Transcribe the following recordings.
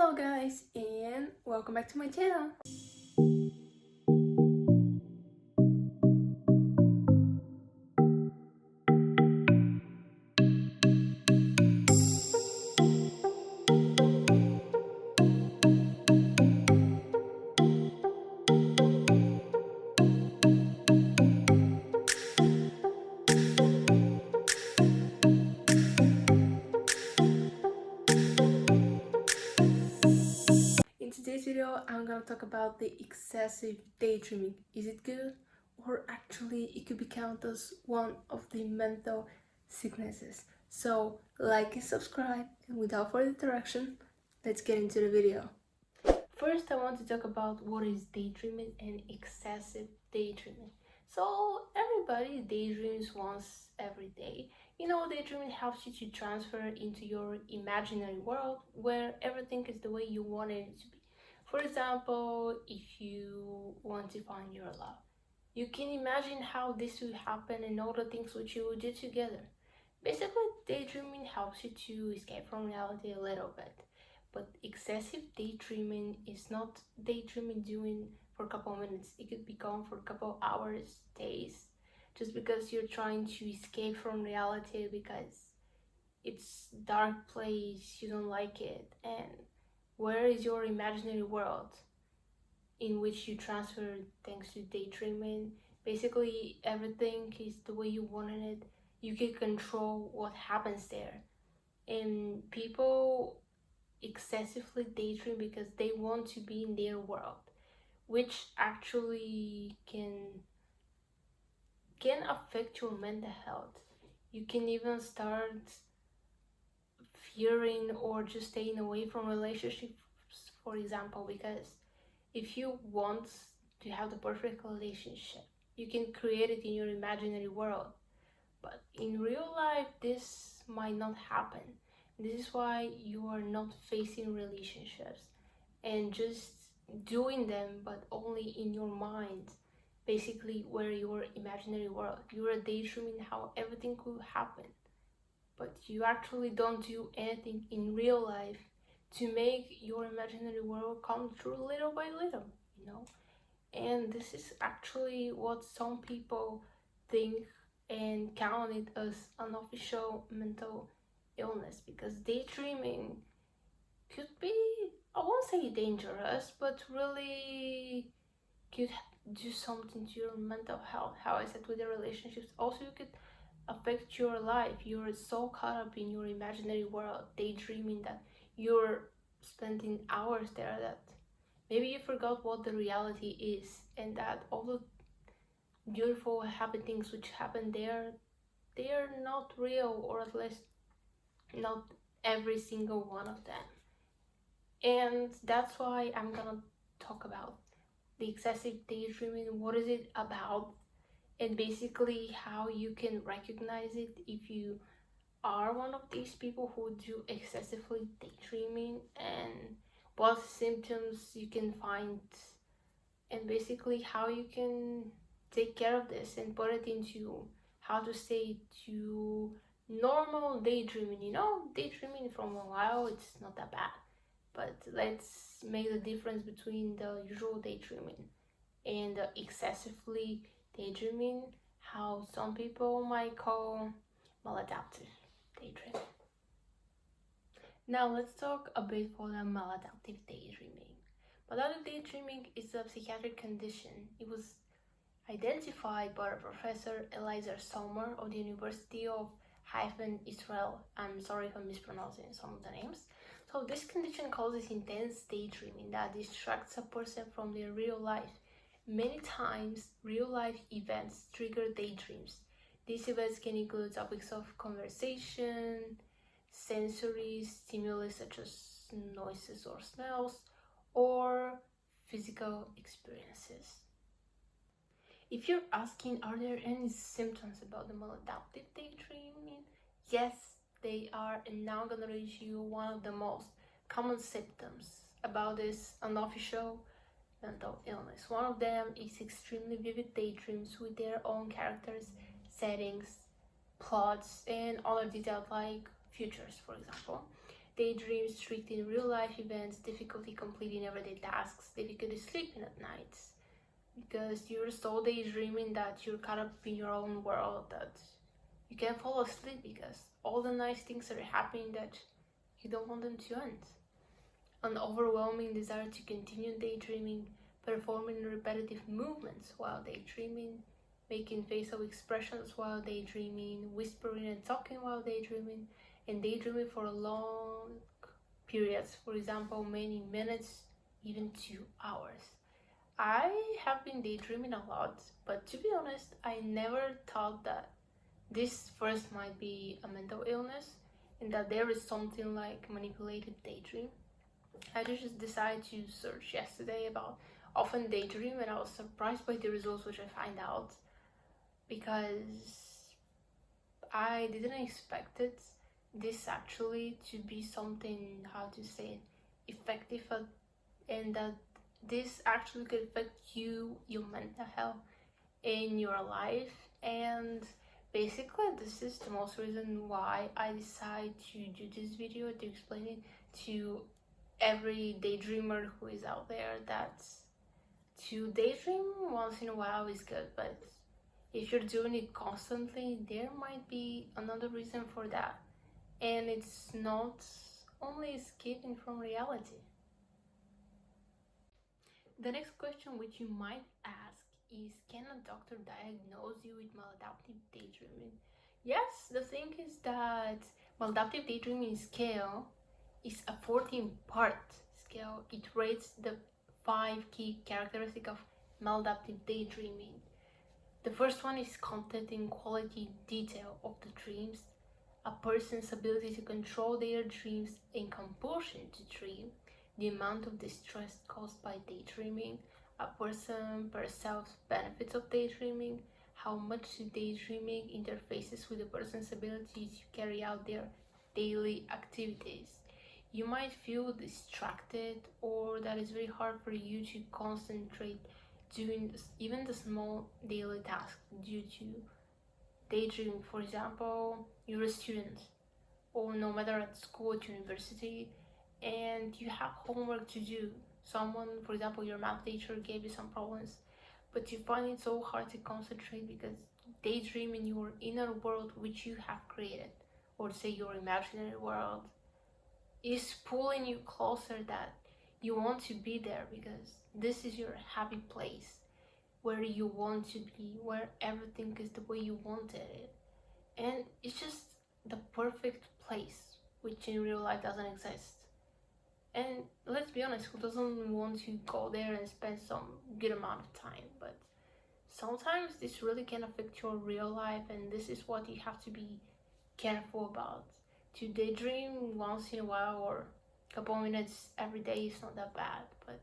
Hello guys, and welcome back to my channel. In today's video, I'm gonna talk about the excessive daydreaming. Is it good? Or actually, it could be counted as one of the mental sicknesses. So, like and subscribe, and without further interruption, let's get into the video. First, I want to talk about what is daydreaming and excessive daydreaming. So, everybody daydreams once every day. Daydreaming helps you to transfer into your imaginary world where everything is the way you want it to be. For example, if you want to find your love, you can imagine how this will happen and all the things which you will do together. Basically, daydreaming helps you to escape from reality a little bit. But excessive daydreaming is not daydreaming doing for a couple of minutes. It could be gone for a couple of hours, days, just because you're trying to escape from reality because it's dark place, you don't like it. And where is your imaginary world in which you transfer thanks to daydreaming? Basically, everything is the way you wanted it. You can control what happens there. And people excessively daydream because they want to be in their world, which actually can affect your mental health. You can even start fearing or just staying away from relationships, for example, because if you want to have the perfect relationship, you can create it in your imaginary world, but in real life this might not happen. This is why you are not facing relationships and just doing them, but only in your mind, basically where your imaginary world. You are daydreaming how everything could happen, but you actually don't do anything in real life to make your imaginary world come true little by little. And this is actually what some people think and count it as an official mental illness, because daydreaming could be, I won't say dangerous, but really could do something to your mental health. How I said with the relationships, also you could affect your life. You're so caught up in your imaginary world, daydreaming, that you're spending hours there that maybe you forgot what the reality is, and that all the beautiful happy things which happen there, they are not real, or at least not every single one of them. And that's why I'm gonna talk about the excessive daydreaming. What is it about? And basically how you can recognize it if you are one of these people who do excessively daydreaming, and what symptoms you can find, and basically how you can take care of this and put it into, how to say, to normal daydreaming. Daydreaming from a while, it's not that bad, but let's make the difference between the usual daydreaming and the excessively daydreaming, how some people might call maladaptive daydreaming. Now let's talk a bit for the maladaptive daydreaming. Maladaptive daydreaming is a psychiatric condition. It was identified by Professor Eliezer Sommer of the University of Haifa, Israel. I'm sorry if I'm mispronouncing some of the names. So this condition causes intense daydreaming that distracts a person from their real life. Many times, real-life events trigger daydreams. These events can include topics of conversation, sensory stimuli such as noises or smells, or physical experiences. If you're asking, are there any symptoms about the maladaptive daydreaming? Yes, they are, and now I'm gonna read you one of the most common symptoms about this unofficial mental illness. One of them is extremely vivid daydreams with their own characters, settings, plots, and other details like futures, for example. Daydreams tricked in real life events, difficulty completing everyday tasks, difficulty sleeping at nights. Because you're so daydreaming that you're caught up in your own world that you can't fall asleep because all the nice things are happening that you don't want them to end. An overwhelming desire to continue daydreaming, performing repetitive movements while daydreaming, making facial expressions while daydreaming, whispering and talking while daydreaming, and daydreaming for long periods, for example, many minutes, even 2 hours. I have been daydreaming a lot, but to be honest, I never thought that this first might be a mental illness and that there is something like manipulative daydream. I just decided to search yesterday about often daydream and I was surprised by the results which I find out because I didn't expect this actually to be something, how to say it, effective and that this actually could affect you, your mental health in your life. And basically this is the most reason why I decided to do this video, to explain it to every daydreamer who is out there, that to daydream once in a while is good, but if you're doing it constantly, there might be another reason for that, and it's not only escaping from reality. The next question which you might ask is, can a doctor diagnose you with maladaptive daydreaming? Yes, the thing is that maladaptive daydreaming scale is a 14-part scale. It rates the 5 key characteristics of maladaptive daydreaming. The first one is content and quality detail of the dreams, a person's ability to control their dreams and compulsion to dream, the amount of distress caused by daydreaming, a person perceives benefits of daydreaming, how much daydreaming interfaces with a person's ability to carry out their daily activities. You might feel distracted or that it's very hard for you to concentrate doing even the small daily tasks due to daydreaming. For example, you're a student or no matter at school, at university, and you have homework to do. Someone, for example, your math teacher gave you some problems, but you find it so hard to concentrate because daydream in your inner world which you have created, or say your imaginary world, is pulling you closer, that you want to be there because this is your happy place where you want to be, where everything is the way you wanted it, and it's just the perfect place which in real life doesn't exist. And let's be honest, who doesn't want to go there and spend some good amount of time? But sometimes this really can affect your real life, and this is what you have to be careful about. To daydream once in a while or a couple minutes every day is not that bad, but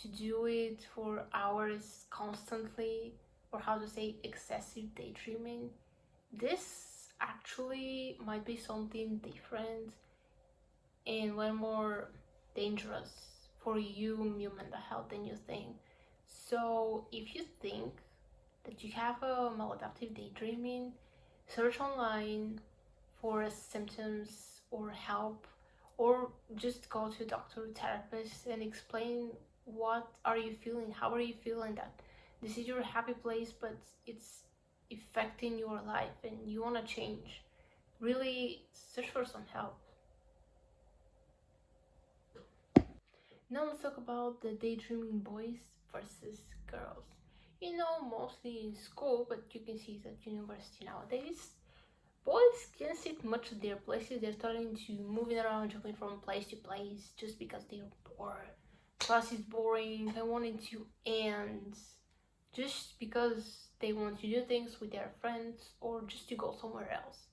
to do it for hours constantly, or how to say excessive daydreaming, this actually might be something different and way more dangerous for you, your mental health, than you think. So if you think that you have a maladaptive daydreaming, search online for symptoms or help, or just go to a doctor or therapist and explain what are you feeling, how are you feeling, that this is your happy place but it's affecting your life and you want to change. Really search for some help. Now let's talk about the daydreaming boys versus girls. You know, mostly in school, but you can see that university nowadays, boys can't sit much at their places. They're starting to moving around, jumping from place to place just because they're bored. Class is boring, they want it to end just because they want to do things with their friends or just to go somewhere else.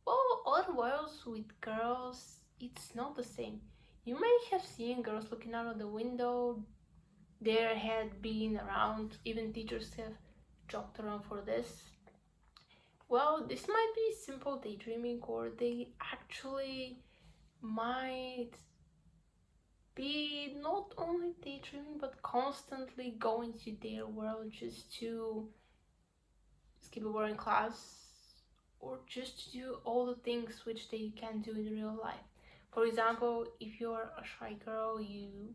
Well, otherwise with girls, it's not the same. You may have seen girls looking out of the window, their head being around, even teachers have joked around for this. Well, this might be simple daydreaming, or they actually might be not only daydreaming but constantly going to their world just to skip a boring class or just to do all the things which they can do in real life. For example, if you're a shy girl, you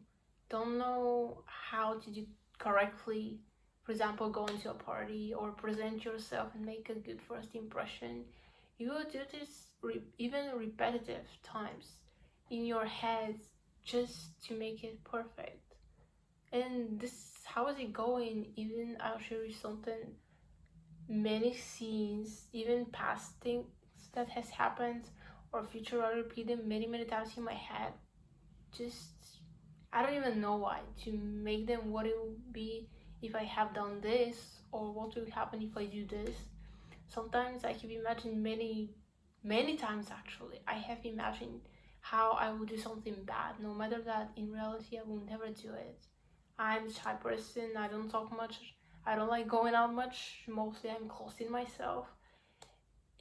don't know how to do correctly, for example, go into a party or present yourself and make a good first impression, you will do this even repetitive times in your head just to make it perfect. And this, how is it going? Even I'll show you something, many scenes, even past things that has happened or future, I repeat them many times in my head. Just, I don't even know why, to make them what it will be if I have done this, or what will happen if I do this. Sometimes I have imagined many times actually, I have imagined how I would do something bad, no matter that in reality I will never do it. I'm a shy person, I don't talk much, I don't like going out much, mostly I'm closing myself.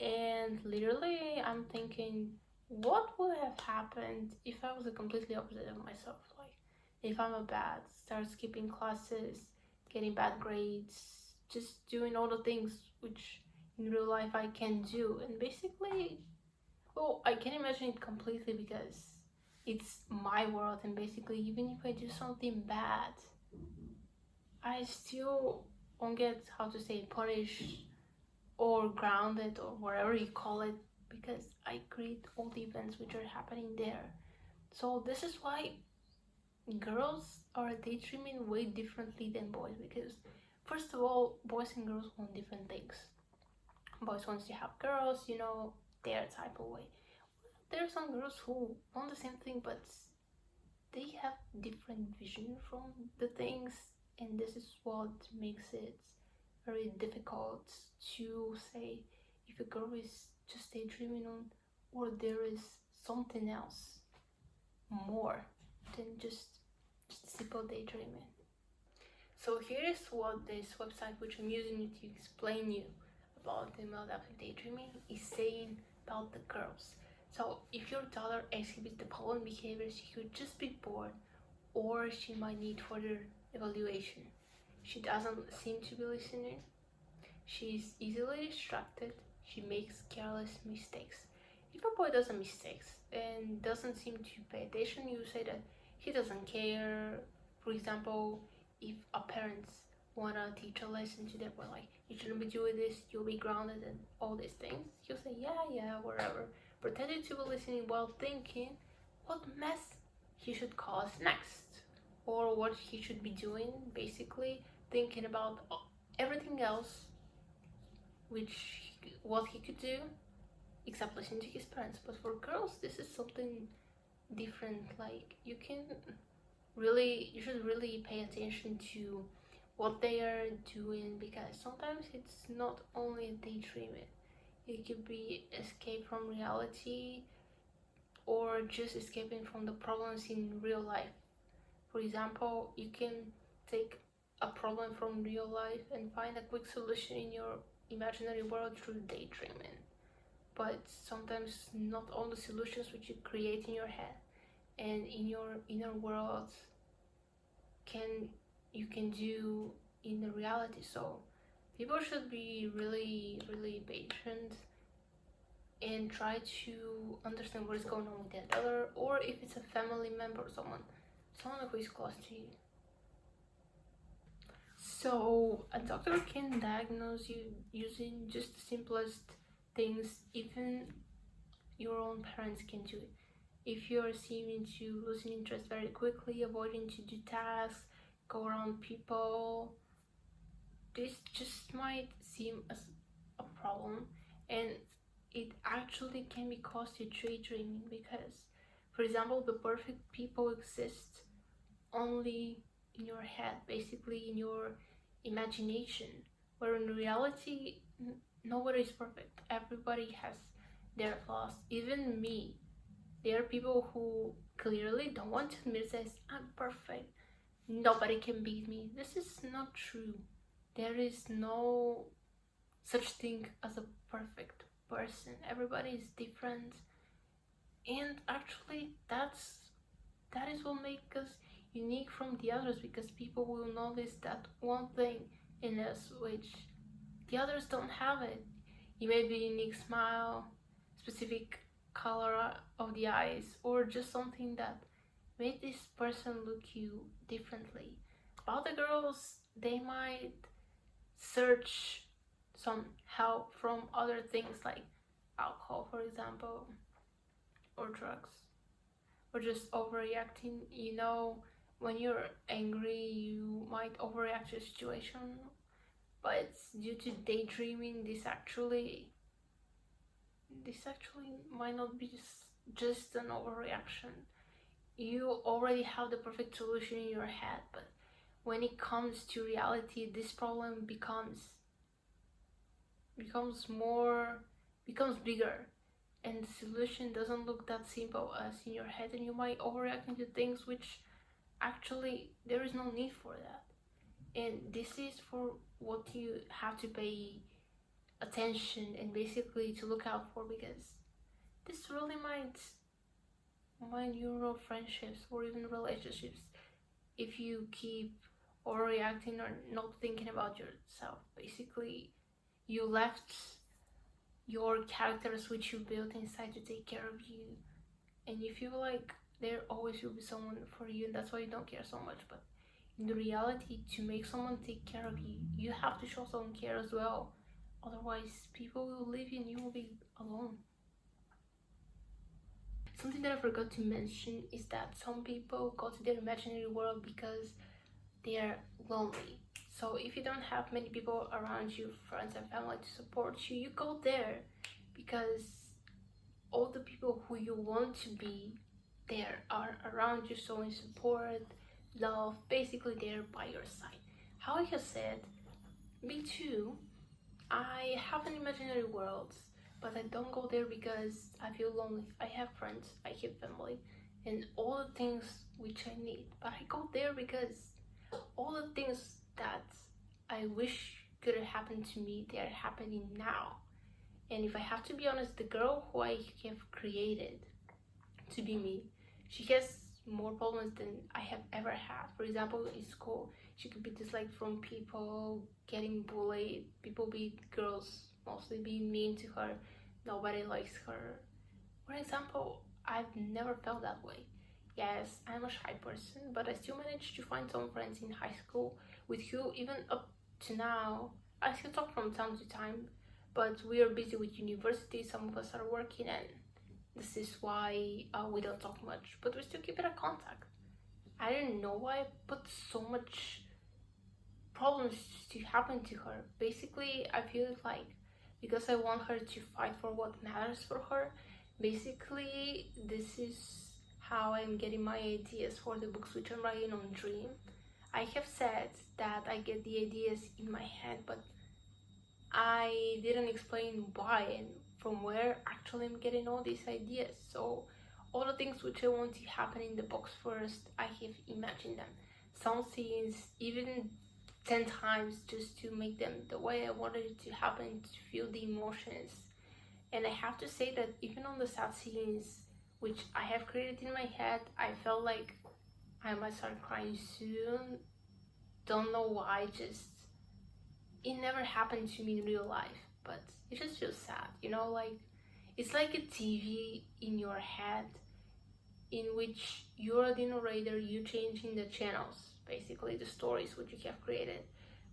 And literally I'm thinking, what would have happened if I was a completely opposite of myself? Like, if I'm a bad, start skipping classes, getting bad grades, just doing all the things which in real life I can do. And basically, well, I can imagine it completely because it's my world, and basically even if I do something bad, I still won't get, how to say, punished or grounded or whatever you call it, because I create all the events which are happening there. So this is why girls are daydreaming way differently than boys, because first of all, boys and girls want different things. Boys wants to have girls, their type of way. There are some girls who want the same thing, but they have different vision from the things, and this is what makes it very difficult to say if a girl is just daydreaming on, or there is something else more than just simple daydreaming. So here is what this website, which I'm using to explain you about the maladaptive daydreaming, is saying about the girls. So if your daughter exhibits the following behaviors, she could just be bored, or she might need further evaluation. She doesn't seem to be listening. She's easily distracted. She makes careless mistakes. If a boy does a mistake and doesn't seem to pay attention, you say that he doesn't care. For example, if a parents wanna teach a lesson to their boy, like, you shouldn't be doing this, you'll be grounded and all these things, he'll say yeah, whatever, pretending to be listening while thinking what mess he should cause next, or what he should be doing, basically thinking about everything else what he could do except listening to his parents. But for girls, this is something different. Like, you should really pay attention to what they are doing, because sometimes it's not only daydreaming, it could be escape from reality, or just escaping from the problems in real life. For example, you can take a problem from real life and find a quick solution in your imaginary world through daydreaming. But sometimes not all the solutions which you create in your head and in your inner world you can do in the reality. So people should be really patient and try to understand what is going on with the other, or if it's a family member or someone who is close to you. So a doctor can diagnose you using just the simplest things. Even your own parents can do it. If you're seeming to losing interest very quickly, avoiding to do tasks, go around people, this just might seem as a problem, and it actually can be caused to daydreaming, because, for example, the perfect people exist only in your head, basically in your imagination, where in reality nobody is perfect. Everybody has their flaws, even me. There are people who clearly don't want to admit, says, I'm perfect, nobody can beat me. This is not true. There is no such thing as a perfect person. Everybody is different, and actually that is what makes us unique from the others, because people will notice that one thing in us which the others don't have it. You may be unique smile, specific color of the eyes, or just something that made this person look you differently. About the girls, they might search some help from other things like alcohol, for example, or drugs, or just overreacting. You know, when you're angry, you might overreact to a situation, but it's due to daydreaming. This actually might not be just an overreaction. You already have the perfect solution in your head, but when it comes to reality, this problem becomes bigger, and the solution doesn't look that simple as in your head, and you might overreact into things which actually there is no need for that. And this is for what you have to pay attention and basically to look out for, because this really might your friendships or even relationships if you keep overreacting or not thinking about yourself. Basically, you left your characters which you built inside to take care of you, and you feel like there always will be someone for you, and that's why you don't care so much. But in the reality, to make someone take care of you, you have to show some care as well. Otherwise, people will leave you and you will be alone. Something that I forgot to mention is that some people go to their imaginary world because they are lonely. So if you don't have many people around you, friends and family to support you, you go there because all the people who you want to be there are around you, showing support, love, basically they're by your side. How I have said, me too, I have an imaginary world, but I don't go there because I feel lonely. I have friends, I have family, and all the things which I need. But I go there because all the things that I wish could have happened to me, they are happening now. And if I have to be honest, the girl who I have created to be me, she has more problems than I have ever had. For example, in school, she could be disliked from people, getting bullied, girls mostly being mean to her, nobody likes her. For example, I've never felt that way. Yes, I'm a shy person, but I still managed to find some friends in high school with who, even up to now, I still talk from time to time, but we are busy with university, some of us are working, and this is why we don't talk much, but we still keep in contact. I don't know why I put so much problems to happen to her. Basically, I feel like because I want her to fight for what matters for her. Basically, this is how I'm getting my ideas for the books which I'm writing on Dream. I have said that I get the ideas in my head, but I didn't explain why and from where actually I'm getting all these ideas. So all the things which I want to happen in the books first, I have imagined them. Some scenes even 10 times just to make them the way I wanted it to happen, to feel the emotions. And I have to say that even on the sad scenes which I have created in my head, I felt like I might start crying soon. Don't know why, just it never happened to me in real life, but it just feels sad, you know, like it's like a TV in your head in which you're the narrator, you changing the channels, basically the stories which you have created.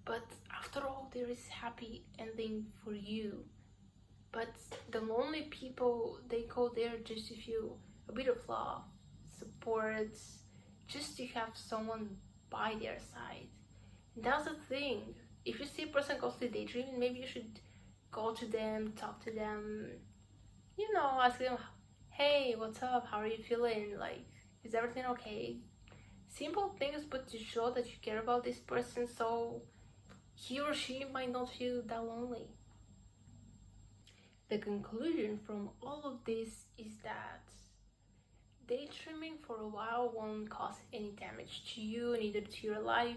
But after all, there is happy ending for you. But the lonely people, they go there just to feel a bit of love, support, just to have someone by their side. And that's the thing. If you see a person constantly daydreaming, maybe you should go to them, talk to them, you know, ask them, hey, what's up? How are you feeling? Like, is everything okay? Simple things, but to show that you care about this person so he or she might not feel that lonely. The conclusion from all of this is that daydreaming for a while won't cause any damage to you, neither to your life,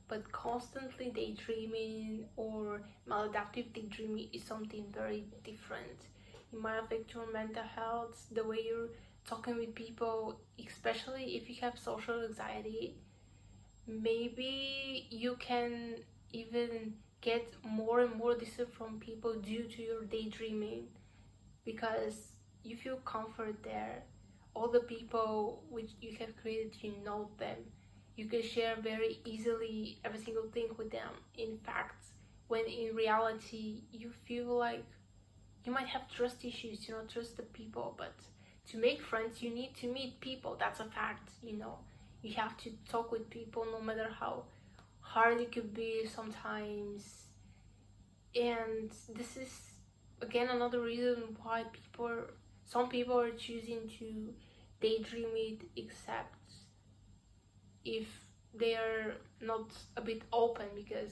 but constantly daydreaming or maladaptive daydreaming is something very different. It might affect your mental health, the way you're talking with people, especially if you have social anxiety. Maybe you can even get more and more distant from people due to your daydreaming, because you feel comfort there. All the people which you have created, you know them. You can share very easily every single thing with them. In fact, when in reality you feel like you might have trust issues, you don't trust the people, but to make friends you need to meet people. That's a fact, you know. You have to talk with people no matter how hard it could be sometimes. And this is again another reason why some people are choosing to daydream it, except if they are not a bit open, because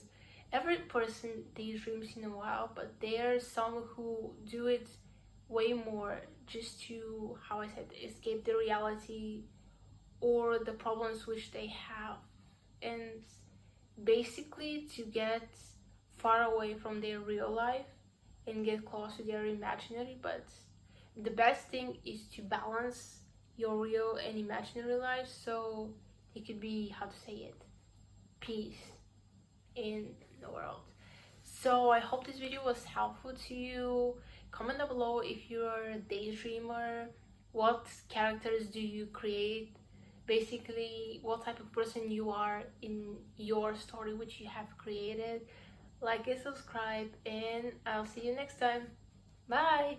every person daydreams in a while, but there are some who do it way more just to, how I said, escape the reality or the problems which they have, and basically to get far away from their real life and get close to their imaginary. But the best thing is to balance your real and imaginary life, so it could be, how to say it, peace in the world. So I hope this video was helpful to you. Comment down below if you're a daydreamer, what characters do you create, basically what type of person you are in your story which you have created. Like and subscribe, and I'll see you next time. Bye.